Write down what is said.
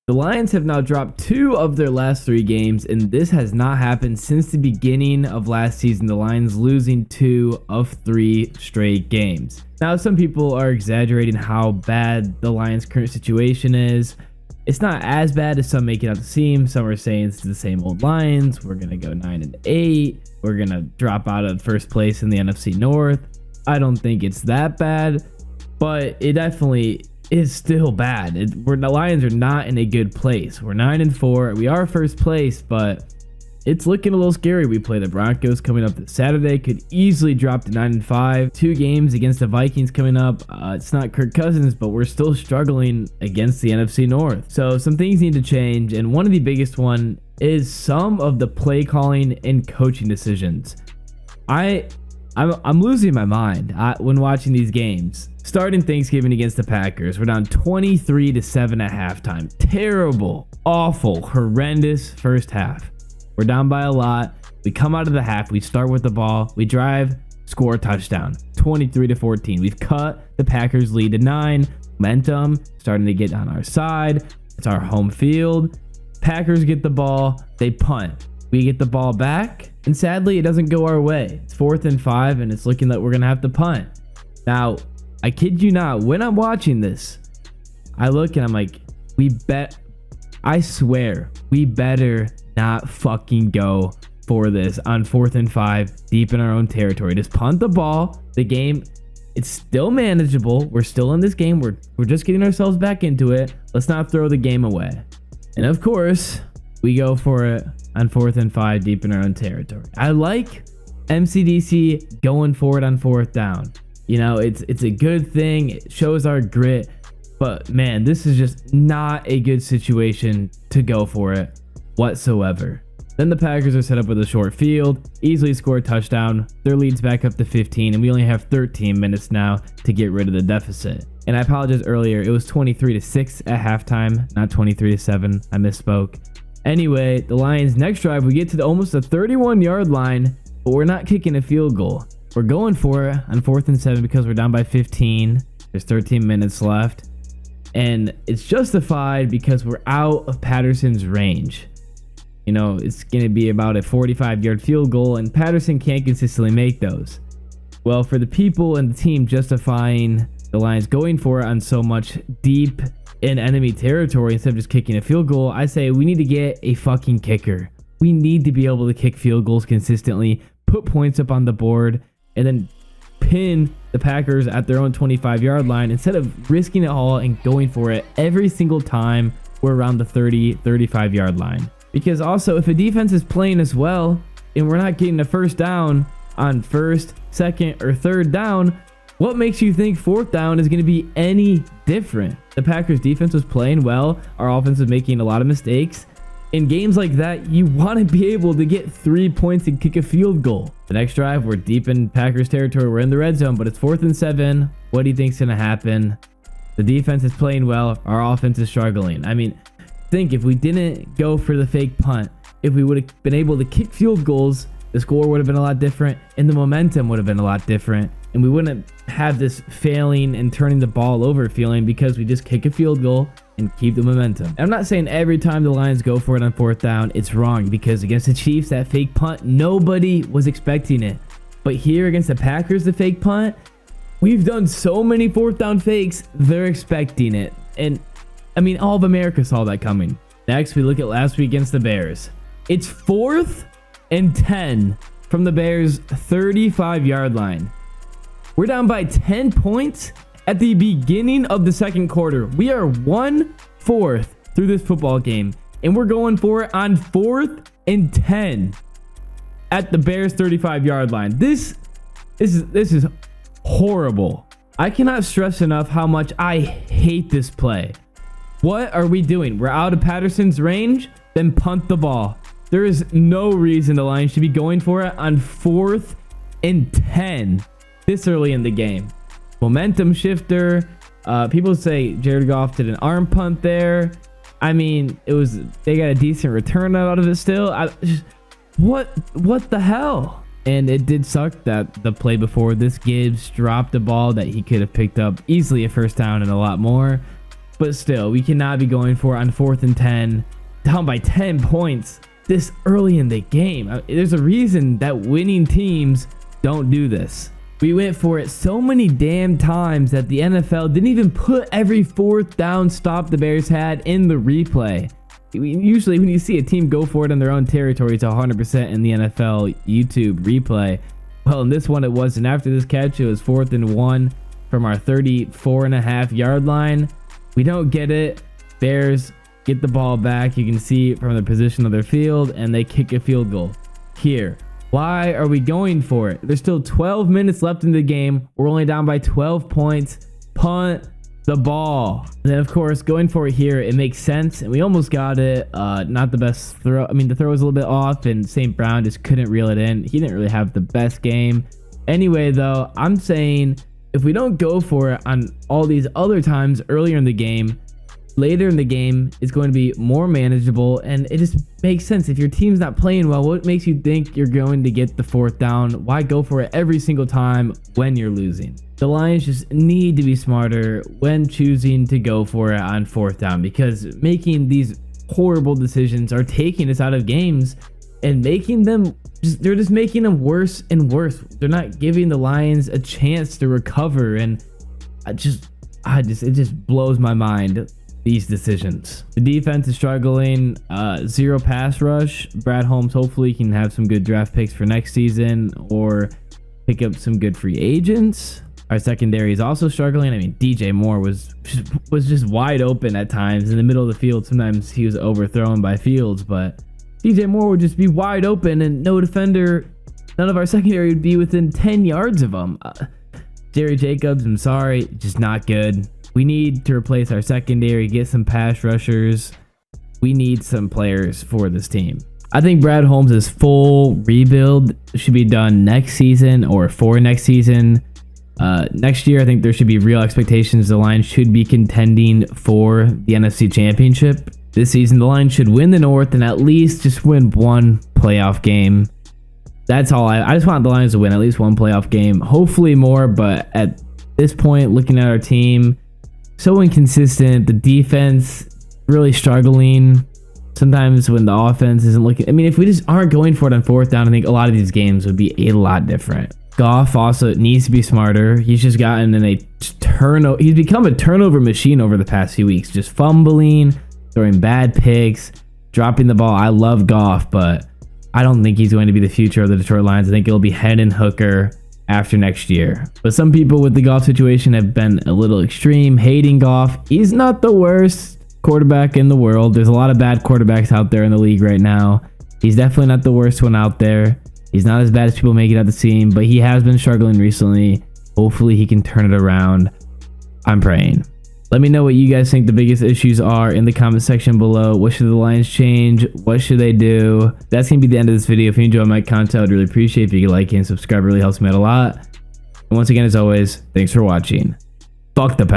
The Lions have now dropped 2 of their last 3 games, and this has not happened since the beginning of last season. The Lions losing 2 of 3 straight games. Now, some people are exaggerating how bad the Lions' current situation is. It's not as bad as some make it out to seem. Some are saying it's the same old Lions. We're going to go 9-8. We're going to drop out of first place in the NFC North. I don't think it's that bad, but it definitely is still bad. The Lions are not in a good place. We're 9-4. We are first place, but it's looking a little scary. We play the Broncos coming up this Saturday. Could easily drop to 9-5. 2 games against the Vikings coming up. It's not Kirk Cousins, but we're still struggling against the NFC North. So some things need to change, and one of the biggest one is some of the play calling and coaching decisions. I'm losing my mind when watching these games. Starting Thanksgiving against the Packers, we're down 23-7 at halftime. Terrible, awful, horrendous first half. We're down by a lot. We come out of the half. We start with the ball. We drive, score a touchdown. 23-14. We've cut the Packers lead to 9. Momentum starting to get on our side. It's our home field. Packers get the ball. They punt. We get the ball back, and sadly, it doesn't go our way. It's 4th and 5, and it's looking like we're going to have to punt. Now, I kid you not, when I'm watching this, I look and I'm like, I swear, we better not fucking go for this on 4th and 5, deep in our own territory. Just punt the ball. The game, it's still manageable. We're still in this game. We're just getting ourselves back into it. Let's not throw the game away. And of course, we go for it on 4th and 5, deep in our own territory. I like MCDC going for it on 4th down. You know, it's a good thing. It shows our grit. But man, this is just not a good situation to go for it whatsoever. Then the Packers are set up with a short field, easily score a touchdown. Their lead's back up to 15, and we only have 13 minutes now to get rid of the deficit. And I apologize earlier, it was 23-6 at halftime, not 23-7. I misspoke. Anyway, the Lions' next drive, we get to almost the 31-yard line, but we're not kicking a field goal. We're going for it on 4th and 7 because we're down by 15. There's 13 minutes left. And it's justified because we're out of Patterson's range. You know, it's going to be about a 45-yard field goal, and Patterson can't consistently make those. Well, for the people and the team justifying the Lions going for it on so much deep in enemy territory instead of just kicking a field goal, I say we need to get a fucking kicker. We need to be able to kick field goals consistently, put points up on the board, and then pin the Packers at their own 25-yard line instead of risking it all and going for it every single time we're around the 35-yard line. Because also, if a defense is playing as well and we're not getting a first down on 1st, 2nd, or 3rd down, what makes you think 4th down is going to be any different? The Packers defense was playing well. Our offense was making a lot of mistakes. In games like that, you want to be able to get 3 points and kick a field goal. The next drive, we're deep in Packers territory. We're in the red zone, but it's 4th and 7. What do you think's going to happen? The defense is playing well. Our offense is struggling. I mean, think if we didn't go for the fake punt, if we would have been able to kick field goals, the score would have been a lot different and the momentum would have been a lot different. And we wouldn't have this failing and turning the ball over feeling because we just kick a field goal and keep the momentum. I'm not saying every time the Lions go for it on 4th down, it's wrong, because against the Chiefs, that fake punt, nobody was expecting it. But here against the Packers, the fake punt, we've done so many 4th down fakes, they're expecting it. And I mean, all of America saw that coming. Next, we look at last week against the Bears. It's 4th and 10 from the Bears' 35-yard line. We're down by 10 points at the beginning of the 2nd quarter. We are 1/4 through this football game, and we're going for it on 4th and 10 at the Bears' 35-yard line. This is horrible. I cannot stress enough how much I hate this play. What are we doing? We're out of Patterson's range, then punt the ball. There is no reason the Lions should be going for it on 4th and 10 this early in the game. Momentum shifter. People say Jared Goff did an arm punt there. I mean, they got a decent return out of it still. What the hell? And it did suck that the play before this, Gibbs dropped a ball that he could have picked up easily a first down and a lot more. but still, we cannot be going for it on 4th and 10, down by 10 points this early in the game. There's a reason that winning teams don't do this. We went for it so many damn times that the NFL didn't even put every 4th down stop the Bears had in the replay. Usually when you see a team go for it in their own territory, it's 100% in the NFL YouTube replay. Well, in this one it wasn't. After this catch, it was 4th and 1 from our 34.5-yard line. We don't get it. Bears get the ball back. You can see from the position of their field, and they kick a field goal here. Why are we going for it? There's still 12 minutes left in the game. We're only down by 12 points. Punt the ball. And then, of course, going for it here, it makes sense. And we almost got it. Not the best throw. I mean, the throw was a little bit off, and St. Brown just couldn't reel it in. He didn't really have the best game. Anyway, though, I'm saying if we don't go for it on all these other times earlier in the game, later in the game, it's going to be more manageable, and it just makes sense. If your team's not playing well, what makes you think you're going to get the 4th down? Why go for it every single time when you're losing? The Lions just need to be smarter when choosing to go for it on 4th down, because making these horrible decisions are taking us out of games and making them they're just making them worse and worse. They're not giving the Lions a chance to recover, and it just blows my mind, these decisions. The defense is struggling. 0 pass rush. Brad Holmes hopefully can have some good draft picks for next season or pick up some good free agents. Our secondary is also struggling. I mean, DJ Moore was just wide open at times in the middle of the field. Sometimes he was overthrown by Fields, but DJ Moore would just be wide open, and no defender, none of our secondary would be within 10 yards of him. Jerry Jacobs, I'm sorry, just not good. We need to replace our secondary, get some pass rushers. We need some players for this team. I think Brad Holmes' full rebuild should be done next season or for next season. Next year, I think there should be real expectations. The Lions should be contending for the NFC Championship. This season, the Lions should win the North and at least just win one playoff game. That's all. I just want the Lions to win at least one playoff game. Hopefully more, but at this point, looking at our team, so inconsistent. The defense really struggling. Sometimes when the offense isn't looking, I mean, if we just aren't going for it on 4th down, I think a lot of these games would be a lot different. Goff also needs to be smarter. He's just gotten in a turnover. He's become a turnover machine over the past few weeks, just fumbling, throwing bad picks, dropping the ball. I love Goff, but I don't think he's going to be the future of the Detroit Lions. I think it'll be Hendon Hooker after next year. But some people with the Goff situation have been a little extreme, hating Goff. He's not the worst quarterback in the world. There's a lot of bad quarterbacks out there in the league right now. He's definitely not the worst one out there. He's not as bad as people make it out to seem, but he has been struggling recently. Hopefully he can turn it around. I'm praying. Let me know what you guys think the biggest issues are in the comment section below. What should the Lions change? What should they do? That's going to be the end of this video. If you enjoyed my content, I'd really appreciate if you could like and subscribe. It really helps me out a lot. And once again, as always, thanks for watching. Fuck the Pack.